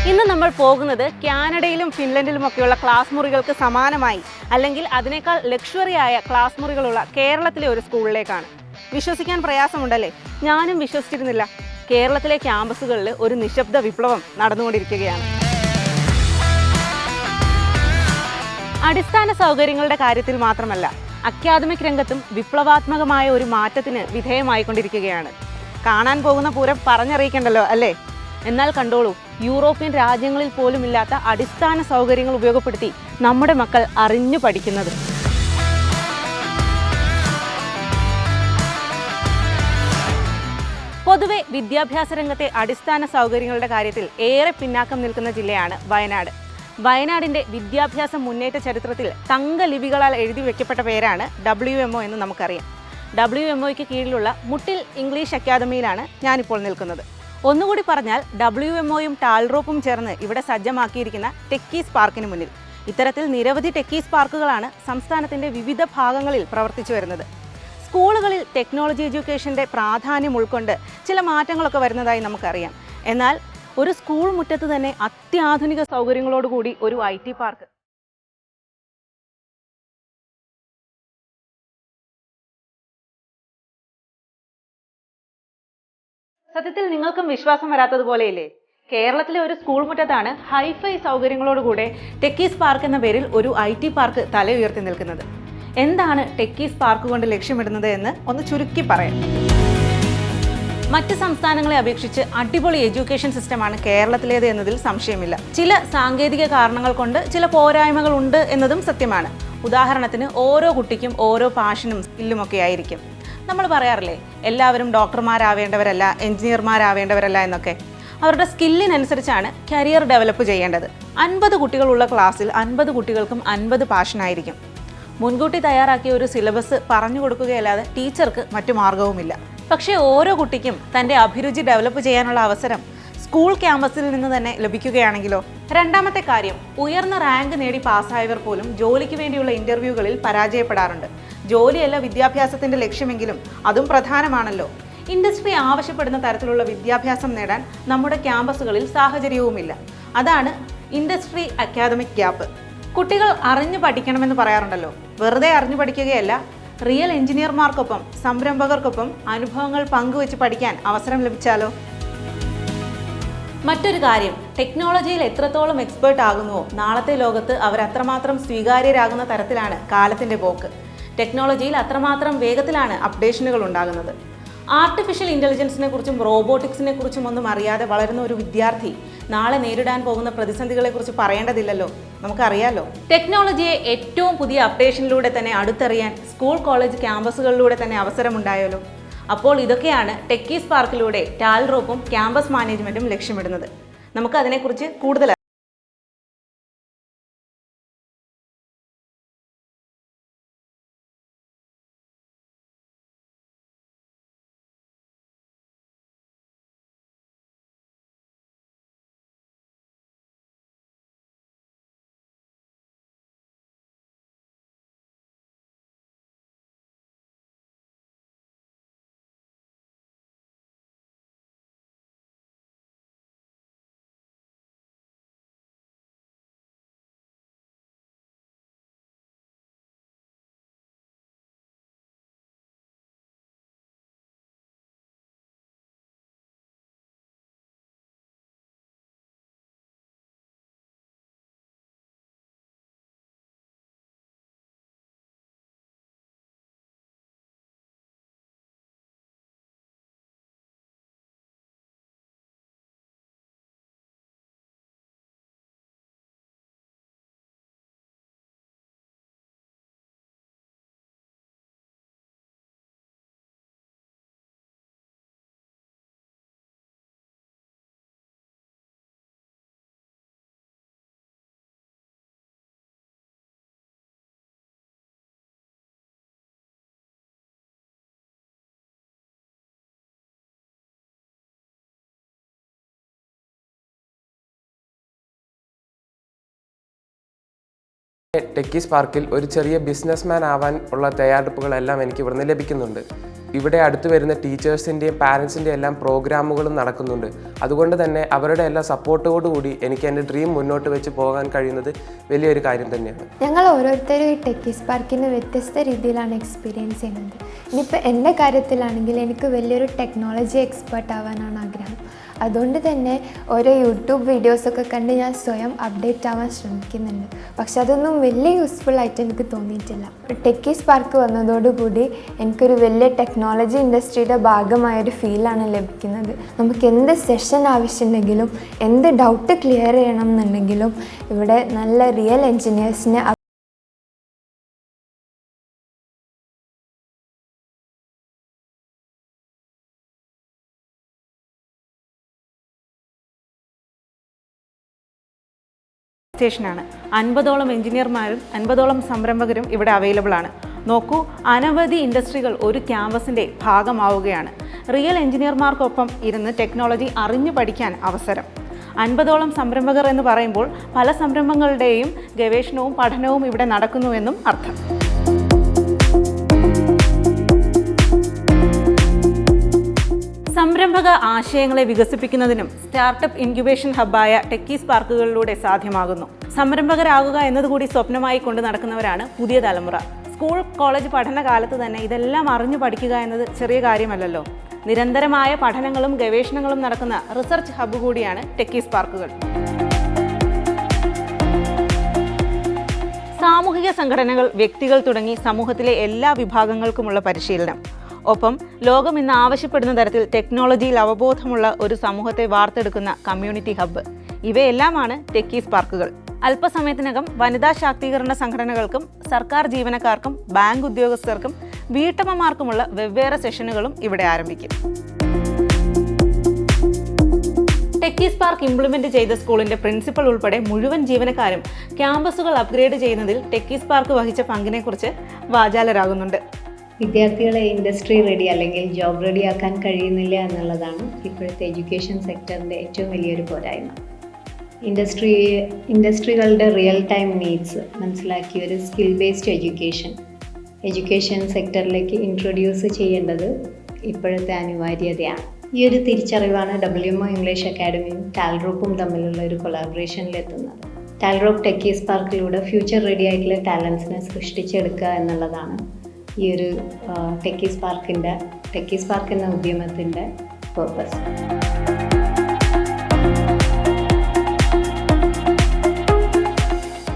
ഇന്ന് നമ്മൾ പോകുന്നത് കാനഡയിലും ഫിൻലൻഡിലുമൊക്കെയുള്ള ക്ലാസ് മുറികൾക്ക് സമാനമായി അല്ലെങ്കിൽ അതിനേക്കാൾ ലക്ഷറി ആയ ക്ലാസ് മുറികളുള്ള കേരളത്തിലെ ഒരു സ്കൂളിലേക്കാണ്. വിശ്വസിക്കാൻ പ്രയാസമുണ്ടല്ലേ? ഞാനും വിശ്വസിച്ചിരുന്നില്ല. കേരളത്തിലെ ക്യാമ്പസുകളിൽ ഒരു നിശബ്ദ വിപ്ലവം നടന്നുകൊണ്ടിരിക്കുകയാണ്. അടിസ്ഥാന സൗകര്യങ്ങളുടെ കാര്യത്തിൽ മാത്രമല്ല, അക്കാദമിക് രംഗത്തും വിപ്ലവാത്മകമായ ഒരു മാറ്റത്തിന് വിധേയമായിക്കൊണ്ടിരിക്കുകയാണ്. കാണാൻ പോകുന്ന പൂരം പറഞ്ഞറിയിക്കണ്ടല്ലോ അല്ലേ? എന്നാൽ കണ്ടോളൂ, യൂറോപ്യൻ രാജ്യങ്ങളിൽ പോലും ഇല്ലാത്ത അടിസ്ഥാന സൗകര്യങ്ങൾ ഉപയോഗപ്പെടുത്തി നമ്മുടെ മക്കൾ അറിഞ്ഞു പഠിക്കുന്നത്. പൊതുവെ വിദ്യാഭ്യാസ രംഗത്തെ അടിസ്ഥാന സൗകര്യങ്ങളുടെ കാര്യത്തിൽ ഏറെ പിന്നാക്കം നിൽക്കുന്ന ജില്ലയാണ് വയനാട്. വയനാടിൻ്റെ വിദ്യാഭ്യാസ മുന്നേറ്റ ചരിത്രത്തിൽ തങ്കലിപികളാൽ എഴുതി വയ്ക്കപ്പെട്ട പേരാണ് WMO എന്ന് നമുക്കറിയാം. WMOയ്ക്ക് കീഴിലുള്ള മുട്ടിൽ ഇംഗ്ലീഷ് അക്കാദമിയിലാണ് ഞാനിപ്പോൾ നിൽക്കുന്നത്. ഒന്നുകൂടി പറഞ്ഞാൽ WMOയും ടാൽറോപ്പും ചേർന്ന് ഇവിടെ സജ്ജമാക്കിയിരിക്കുന്ന ടെക്കീസ് പാർക്കിന് മുന്നിൽ. ഇത്തരത്തിൽ നിരവധി ടെക്കീസ് പാർക്കുകളാണ് സംസ്ഥാനത്തിൻ്റെ വിവിധ ഭാഗങ്ങളിൽ പ്രവർത്തിച്ചു വരുന്നത്. സ്കൂളുകളിൽ ടെക്നോളജി എഡ്യൂക്കേഷൻ്റെ പ്രാധാന്യം ഉൾക്കൊണ്ട് ചില മാറ്റങ്ങളൊക്കെ വരുന്നതായി നമുക്കറിയാം. എന്നാൽ ഒരു സ്കൂൾ മുറ്റത്ത് തന്നെ അത്യാധുനിക സൗകര്യങ്ങളോടുകൂടി ഒരു IT പാർക്ക്. സത്യത്തിൽ നിങ്ങൾക്കും വിശ്വാസം വരാത്തതുപോലെയില്ലേ? കേരളത്തിലെ ഒരു സ്കൂൾ മുറ്റത്താണ് ഹൈഫൈ സൗകര്യങ്ങളോടുകൂടെ ടെക്കീസ് പാർക്ക് എന്ന പേരിൽ ഒരു IT പാർക്ക് തല ഉയർത്തി നിൽക്കുന്നത്. എന്താണ് ടെക്കീസ് പാർക്ക് കൊണ്ട് ലക്ഷ്യമിടുന്നത് എന്ന് ഒന്ന് ചുരുക്കി പറയാം. മറ്റ് സംസ്ഥാനങ്ങളെ അപേക്ഷിച്ച് അടിപൊളി എഡ്യൂക്കേഷൻ സിസ്റ്റമാണ് കേരളത്തിലേത് എന്നതിൽ സംശയമില്ല. ചില സാങ്കേതിക കാരണങ്ങൾ കൊണ്ട് ചില പോരായ്മകൾ ഉണ്ട് എന്നതും സത്യമാണ്. ഉദാഹരണത്തിന്, ഓരോ കുട്ടിക്കും ഓരോ പാഷനും സ്കില്ലുമൊക്കെ ആയിരിക്കും. നമ്മൾ പറയാറില്ലേ, എല്ലാവരും ഡോക്ടർമാരാവേണ്ടവരല്ല, എഞ്ചിനീയർമാരാവേണ്ടവരല്ല എന്നൊക്കെ. അവരുടെ സ്കില്ലിനനുസരിച്ചാണ് കരിയർ ഡെവലപ്പ് ചെയ്യേണ്ടത്. 50 കുട്ടികളുള്ള ക്ലാസ്സിൽ 50 കുട്ടികൾക്കും 50 പാഷനായിരിക്കും. മുൻകൂട്ടി തയ്യാറാക്കിയ ഒരു സിലബസ് പറഞ്ഞു കൊടുക്കുകയല്ലാതെ ടീച്ചർക്ക് മറ്റു മാർഗവുമില്ല. പക്ഷേ ഓരോ കുട്ടിക്കും തൻ്റെ അഭിരുചി ഡെവലപ്പ് ചെയ്യാനുള്ള അവസരം സ്കൂൾ ക്യാമ്പസിൽ നിന്ന് തന്നെ ലഭിക്കുകയാണെങ്കിലോ? രണ്ടാമത്തെ കാര്യം, ഉയർന്ന റാങ്ക് നേടി പാസ്സായവർ പോലും ജോലിക്ക് വേണ്ടിയുള്ള ഇൻ്റർവ്യൂകളിൽ പരാജയപ്പെടാറുണ്ട്. ജോലിയല്ല വിദ്യാഭ്യാസത്തിൻ്റെ ലക്ഷ്യമെങ്കിലും അതും പ്രധാനമാണല്ലോ. ഇൻഡസ്ട്രി ആവശ്യപ്പെടുന്ന തരത്തിലുള്ള വിദ്യാഭ്യാസം നേടാൻ നമ്മുടെ ക്യാമ്പസുകളിൽ സാഹചര്യവുമില്ല. അതാണ് ഇൻഡസ്ട്രി അക്കാദമിക് ഗ്യാപ്പ്. കുട്ടികൾ അറിഞ്ഞു പഠിക്കണമെന്ന് പറയാറുണ്ടല്ലോ. വെറുതെ അറിഞ്ഞു പഠിക്കുകയല്ല, റിയൽ എഞ്ചിനീയർമാർക്കൊപ്പം സംരംഭകർക്കൊപ്പം അനുഭവങ്ങൾ പങ്കുവെച്ച് പഠിക്കാൻ അവസരം ലഭിച്ചാലോ? മറ്റൊരു കാര്യം, ടെക്നോളജിയിൽ എത്രത്തോളം എക്സ്പേർട്ട് ആകുന്നുവോ നാളത്തെ ലോകത്ത് അവർ അത്രമാത്രം സ്വീകാര്യരാകുന്ന തരത്തിലാണ് കാലത്തിൻ്റെ പോക്ക്. ടെക്നോളജിയിൽ അത്രമാത്രം വേഗത്തിലാണ് അപ്ഡേഷനുകൾ ഉണ്ടാകുന്നത്. ആർട്ടിഫിഷ്യൽ ഇൻ്റലിജൻസിനെ കുറിച്ചും റോബോട്ടിക്സിനെ കുറിച്ചും ഒന്നും അറിയാതെ വളരുന്ന ഒരു വിദ്യാർത്ഥി നാളെ നേരിടാൻ പോകുന്ന പ്രതിസന്ധികളെക്കുറിച്ച് പറയേണ്ടതില്ലല്ലോ, നമുക്കറിയാലോ. ടെക്നോളജിയെ ഏറ്റവും പുതിയ അപ്ഡേഷനിലൂടെ തന്നെ അടുത്തറിയാൻ സ്കൂൾ കോളേജ് ക്യാമ്പസുകളിലൂടെ തന്നെ അവസരമുണ്ടായാലോ? അപ്പോൾ ഇതൊക്കെയാണ് ടെക്കീസ് പാർക്കിലൂടെ ടാൽറോപ്പും ക്യാമ്പസ് മാനേജ്മെൻറ്റും ലക്ഷ്യമിടുന്നത്. നമുക്ക് അതിനെക്കുറിച്ച് കൂടുതൽ ടെക്കി സ്പാർക്കിൽ ഒരു ചെറിയ ബിസിനസ്മാൻ ആവാൻ ഉള്ള തയ്യാറെടുപ്പുകളെല്ലാം എനിക്ക് ഇവിടുന്ന് ലഭിക്കുന്നുണ്ട്. ഇവിടെ അടുത്ത് വരുന്ന ടീച്ചേഴ്സിൻ്റെയും പാരൻസിൻ്റെയും എല്ലാം പ്രോഗ്രാമുകളും നടക്കുന്നുണ്ട്. അതുകൊണ്ട് തന്നെ അവരുടെ എല്ലാ സപ്പോർട്ടോടുകൂടി എനിക്ക് എൻ്റെ ഡ്രീം മുന്നോട്ട് വെച്ച് പോകാൻ കഴിയുന്നത് വലിയൊരു കാര്യം തന്നെയാണ്. ഞങ്ങൾ ഓരോരുത്തരും ഈ ടെക്കി സ്പാർക്കിന് വ്യത്യസ്ത രീതിയിലാണ് എക്സ്പീരിയൻസ് ചെയ്യുന്നത്. ഇനിയിപ്പോൾ എൻ്റെ കാര്യത്തിലാണെങ്കിൽ എനിക്ക് വലിയൊരു ടെക്നോളജി എക്സ്പേർട്ട് ആവാനാണ് ആഗ്രഹം. അതുകൊണ്ട് തന്നെ ഓരോ യൂട്യൂബ് വീഡിയോസൊക്കെ കണ്ട് ഞാൻ സ്വയം അപ്ഡേറ്റ് ആവാൻ ശ്രമിക്കുന്നുണ്ട്. പക്ഷെ അതൊന്നും വലിയ യൂസ്ഫുൾ ആയിട്ട് എനിക്ക് തോന്നിയിട്ടില്ല. ടെക്കി സ്പാർക്ക് വന്നതോടുകൂടി എനിക്കൊരു വലിയ ടെക്നോളജി ഇൻഡസ്ട്രിയുടെ ഭാഗമായൊരു ഫീലാണ് ലഭിക്കുന്നത്. നമുക്ക് എന്ത് സെഷൻ ആവശ്യമുണ്ടെങ്കിലും എന്ത് ഡൗട്ട് ക്ലിയർ ചെയ്യണം എന്നുണ്ടെങ്കിലും ഇവിടെ നല്ല റിയൽ എൻജിനീയേഴ്സിനെ സ്റ്റേഷനാണ്. 50ഓളം എഞ്ചിനീയർമാരും 50ഓളം സംരംഭകരും ഇവിടെ അവൈലബിൾ ആണ്. നോക്കൂ, അനവധി ഇൻഡസ്ട്രികൾ ഒരു ക്യാമ്പസിൻ്റെ ഭാഗമാവുകയാണ്. റിയൽ എഞ്ചിനീയർമാർക്കൊപ്പം ഇരുന്ന് ടെക്നോളജി അറിഞ്ഞു പഠിക്കാൻ അവസരം. 50ഓളം സംരംഭകർ എന്ന് പറയുമ്പോൾ പല സംരംഭങ്ങളുടെയും ഗവേഷണവും പഠനവും ഇവിടെ നടക്കുന്നുവെന്നും അർത്ഥം. സംരംഭക ആശയങ്ങളെ വികസിപ്പിക്കുന്നതിനും സ്റ്റാർട്ടപ്പ് ഇൻക്യുബേഷൻ ഹബ്ബായ ടെക്കി സ്പാർക്കുകളിലൂടെ സാധ്യമാകുന്നു. സംരംഭകരാകുക എന്നതുകൂടി സ്വപ്നമായി കൊണ്ട് നടക്കുന്നവരാണ് പുതിയ തലമുറ. സ്കൂൾ കോളേജ് പഠനകാലത്ത് തന്നെ ഇതെല്ലാം അറിഞ്ഞു പഠിക്കുക എന്നത് ചെറിയ കാര്യമല്ലല്ലോ. നിരന്തരമായ പഠനങ്ങളും ഗവേഷണങ്ങളും നടക്കുന്ന റിസർച്ച് ഹബ്ബ് കൂടിയാണ് ടെക്കി സ്പാർക്കുകൾ. സാമൂഹിക സംഘടനകൾ, വ്യക്തികൾ തുടങ്ങി സമൂഹത്തിലെ എല്ലാ വിഭാഗങ്ങൾക്കുമുള്ള പരിശീലനം. ഒപ്പം ലോകം ഇന്ന് ആവശ്യപ്പെടുന്ന തരത്തിൽ ടെക്നോളജിയിൽ അവബോധമുള്ള ഒരു സമൂഹത്തെ വാർത്തെടുക്കുന്ന കമ്മ്യൂണിറ്റി ഹബ്ബ്. ഇവയെല്ലാമാണ് ടെക്കി സ്പാർക്കുകൾ. അല്പസമയത്തിനകം വനിതാ ശാക്തീകരണ സംഘടനകൾക്കും സർക്കാർ ജീവനക്കാർക്കും ബാങ്ക് ഉദ്യോഗസ്ഥർക്കും വീട്ടമ്മമാർക്കുമുള്ള വെവ്വേറെ സെഷനുകളും ഇവിടെ ആരംഭിക്കും. ടെക്കി സ്പാർക്ക് ഇംപ്ലിമെന്റ് ചെയ്ത സ്കൂളിന്റെ പ്രിൻസിപ്പൽ ഉൾപ്പെടെ മുഴുവൻ ജീവനക്കാരും ക്യാമ്പസുകൾ അപ്ഗ്രേഡ് ചെയ്യുന്നതിൽ ടെക്കി സ്പാർക്ക് വഹിച്ച പങ്കിനെക്കുറിച്ച് വാചാലരാകുന്നുണ്ട്. വിദ്യാർത്ഥികളെ ഇൻഡസ്ട്രി റെഡി അല്ലെങ്കിൽ ജോബ് റെഡി ആക്കാൻ കഴിയുന്നില്ല എന്നുള്ളതാണ് ഇപ്പോഴത്തെ എഡ്യൂക്കേഷൻ സെക്ടറിൻ്റെ ഏറ്റവും വലിയൊരു പോരായ്മ. ഇൻഡസ്ട്രികളുടെ റിയൽ ടൈം നീഡ്സ് മനസ്സിലാക്കി ഒരു സ്കിൽ ബേസ്ഡ് എഡ്യൂക്കേഷൻ സെക്ടറിലേക്ക് ഇൻട്രൊഡ്യൂസ് ചെയ്യേണ്ടത് ഇപ്പോഴത്തെ അനിവാര്യതയാണ്. ഈ ഒരു തിരിച്ചറിവാണ് WMO ഇംഗ്ലീഷ് അക്കാഡമിയും ടാൽറോപ്പും തമ്മിലുള്ള ഒരു കൊളാബറേഷനിലെത്തുന്നത്. ടാൽറോപ്പ് ടെക്കി സ്പാർക്കിലൂടെ ഫ്യൂച്ചർ റെഡി ആയിട്ടുള്ള ടാലൻസിനെ സൃഷ്ടിച്ചെടുക്കുക എന്നുള്ളതാണ് ഈ ഒരു ടെക്കി സ്പാർക്ക് എന്ന ഉദ്യമത്തിൻ്റെ പർപ്പസ്.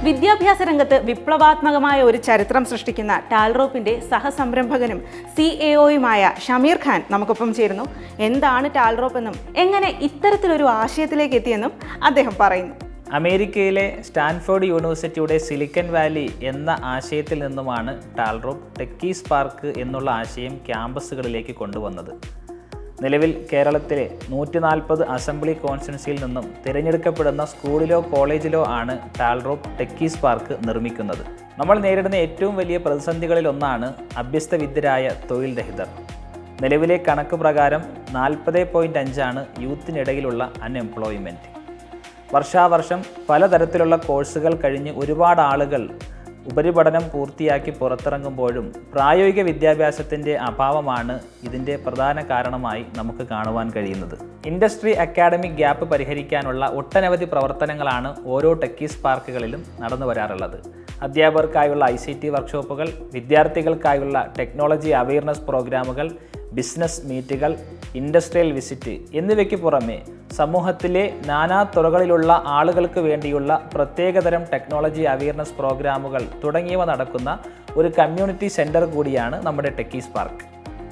വിദ്യാഭ്യാസ രംഗത്ത് വിപ്ലവാത്മകമായ ഒരു ചരിത്രം സൃഷ്ടിക്കുന്ന ടാൽറോപ്പിന്റെ സഹസംരംഭകനും CAOയുമായ ഷമീർ ഖാൻ നമുക്കൊപ്പം ചേരുന്നു. എന്താണ് ടാൽറോപ്പ് എന്നും എങ്ങനെ ഇത്തരത്തിലൊരു ആശയത്തിലേക്ക് എത്തിയെന്നും അദ്ദേഹം പറയുന്നു. അമേരിക്കയിലെ സ്റ്റാൻഫോർഡ് യൂണിവേഴ്സിറ്റിയുടെ സിലിക്കൺ വാലി എന്ന ആശയത്തിൽ നിന്നുമാണ് ടാൽറോപ്പ് ടെക്കി സ്പാർക്ക് എന്നുള്ള ആശയം ക്യാമ്പസുകളിലേക്ക് കൊണ്ടുവന്നത്. നിലവിൽ കേരളത്തിലെ 140 അസംബ്ലി കോൺസ്റ്റിറ്റ്യുവൻസിയിൽ നിന്നും തിരഞ്ഞെടുക്കപ്പെടുന്ന സ്കൂളിലോ കോളേജിലോ ആണ് ടാൽറോപ്പ് ടെക്കി സ്പാർക്ക് നിർമ്മിക്കുന്നത്. നമ്മൾ നേരിടുന്ന ഏറ്റവും വലിയ പ്രതിസന്ധികളിൽ ഒന്നാണ് അഭ്യസ്തവിദ്യരായ തൊഴിൽ രഹിതർ. നിലവിലെ കണക്ക് പ്രകാരം 40.5 യൂത്തിനിടയിലുള്ള അൺഎംപ്ലോയ്മെൻറ്റ്. വർഷാവർഷം പലതരത്തിലുള്ള കോഴ്സുകൾ കഴിഞ്ഞ് ഒരുപാട് ആളുകൾ ഉപരിപഠനം പൂർത്തിയാക്കി പുറത്തിറങ്ങുമ്പോഴും പ്രായോഗിക വിദ്യാഭ്യാസത്തിൻ്റെ അഭാവമാണ് ഇതിൻ്റെ പ്രധാന കാരണമായി നമുക്ക് കാണുവാൻ കഴിയുന്നത്. ഇൻഡസ്ട്രി അക്കാഡമിക് ഗ്യാപ്പ് പരിഹരിക്കാനുള്ള ഒട്ടനവധി പ്രവർത്തനങ്ങളാണ് ഓരോ ടെക്കി സ്പാർക്കുകളിലും നടന്നു വരാറുള്ളത്. അധ്യാപകർക്കായുള്ള ICT വർക്ക്ഷോപ്പുകൾ, വിദ്യാർത്ഥികൾക്കായുള്ള ടെക്നോളജി അവയർനെസ് പ്രോഗ്രാമുകൾ, ബിസിനസ് മീറ്റുകൾ, ഇൻഡസ്ട്രിയൽ വിസിറ്റ് എന്നിവയ്ക്ക് പുറമെ സമൂഹത്തിലെ നാനാ തുറകളിലുള്ള ആളുകൾക്ക് വേണ്ടിയുള്ള പ്രത്യേകതരം ടെക്നോളജി അവയർനെസ് പ്രോഗ്രാമുകൾ തുടങ്ങിയവ നടക്കുന്ന ഒരു കമ്മ്യൂണിറ്റി സെൻറ്റർ കൂടിയാണ് നമ്മുടെ ടെക്കി സ്പാർക്ക്.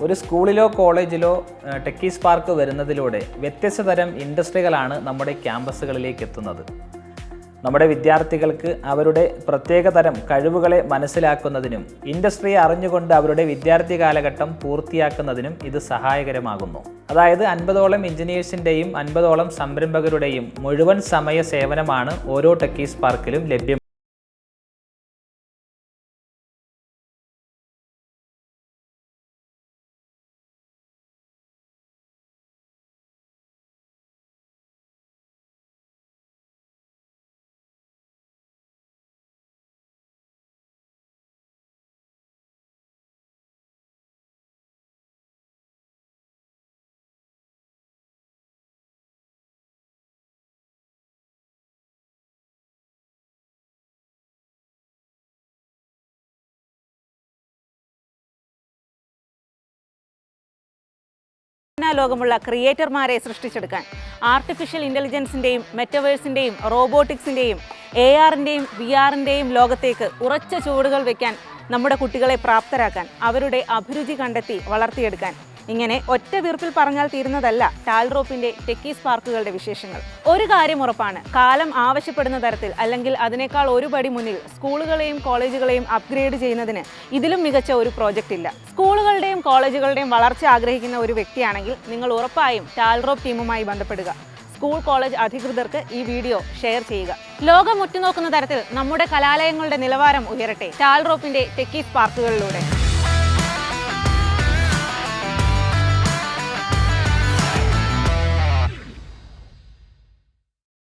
ഒരു സ്കൂളിലോ കോളേജിലോ ടെക്കി സ്പാർക്ക് വരുന്നതിലൂടെ വ്യത്യസ്ത തരം ഇൻഡസ്ട്രികളാണ് നമ്മുടെ ക്യാമ്പസുകളിലേക്ക് എത്തുന്നത്. നമ്മുടെ വിദ്യാർത്ഥികൾക്ക് അവരുടെ പ്രത്യേകതരം കഴിവുകളെ മനസ്സിലാക്കുന്നതിനും ഇൻഡസ്ട്രിയെ അറിഞ്ഞുകൊണ്ട് അവരുടെ വിദ്യാർത്ഥി കാലഘട്ടം പൂർത്തിയാക്കുന്നതിനും ഇത് സഹായകരമാകുന്നു. അതായത് 50ഓളം എഞ്ചിനീയേഴ്സിൻ്റെയും 50ഓളം സംരംഭകരുടെയും മുഴുവൻ സമയ സേവനമാണ് ഓരോ ടെക്കി സ്പാർക്കിലും ലഭ്യം. ലോകമുള്ള ക്രിയേറ്റർമാരെ സൃഷ്ടിച്ചെടുക്കാൻ ആർട്ടിഫിഷ്യൽ ഇൻ്റലിജൻസിൻ്റെയും മെറ്റവേഴ്സിൻ്റെയും റോബോട്ടിക്സിൻ്റെയും ARൻ്റെയും VRൻ്റെയും ലോകത്തേക്ക് ഉറച്ച ചുവടുകൾ വയ്ക്കാൻ നമ്മുടെ കുട്ടികളെ പ്രാപ്തരാക്കാൻ, അവരുടെ അഭിരുചി കണ്ടെത്തി വളർത്തിയെടുക്കാൻ. ഇങ്ങനെ ഒറ്റ വീർപ്പിൽ പറഞ്ഞാൽ തീരുന്നതല്ല ടാൽറോപ്പിന്റെ ടെക്കി സ്പാർക്കുകളുടെ വിശേഷങ്ങൾ. ഒരു കാര്യം ഉറപ്പാണ്, കാലം ആവശ്യപ്പെടുന്ന തരത്തിൽ അല്ലെങ്കിൽ അതിനേക്കാൾ ഒരു പടി മുന്നിൽ സ്കൂളുകളെയും കോളേജുകളെയും അപ്ഗ്രേഡ് ചെയ്യുന്നതിന് ഇതിലും മികച്ച ഒരു പ്രോജക്റ്റ് ഇല്ല. സ്കൂളുകളുടെയും കോളേജുകളുടെയും വളർച്ച ആഗ്രഹിക്കുന്ന ഒരു വ്യക്തിയാണെങ്കിൽ നിങ്ങൾ ഉറപ്പായും ടാൽറോപ്പ് ടീമുമായി ബന്ധപ്പെടുക. സ്കൂൾ കോളേജ് അധികൃതർക്ക് ഈ വീഡിയോ ഷെയർ ചെയ്യുക. ലോകം ഉറ്റുനോക്കുന്ന തരത്തിൽ നമ്മുടെ കലാലയങ്ങളുടെ നിലവാരം ഉയരട്ടെ ടാൽറോപ്പിന്റെ ടെക്കി സ്പാർക്കുകളിലൂടെ.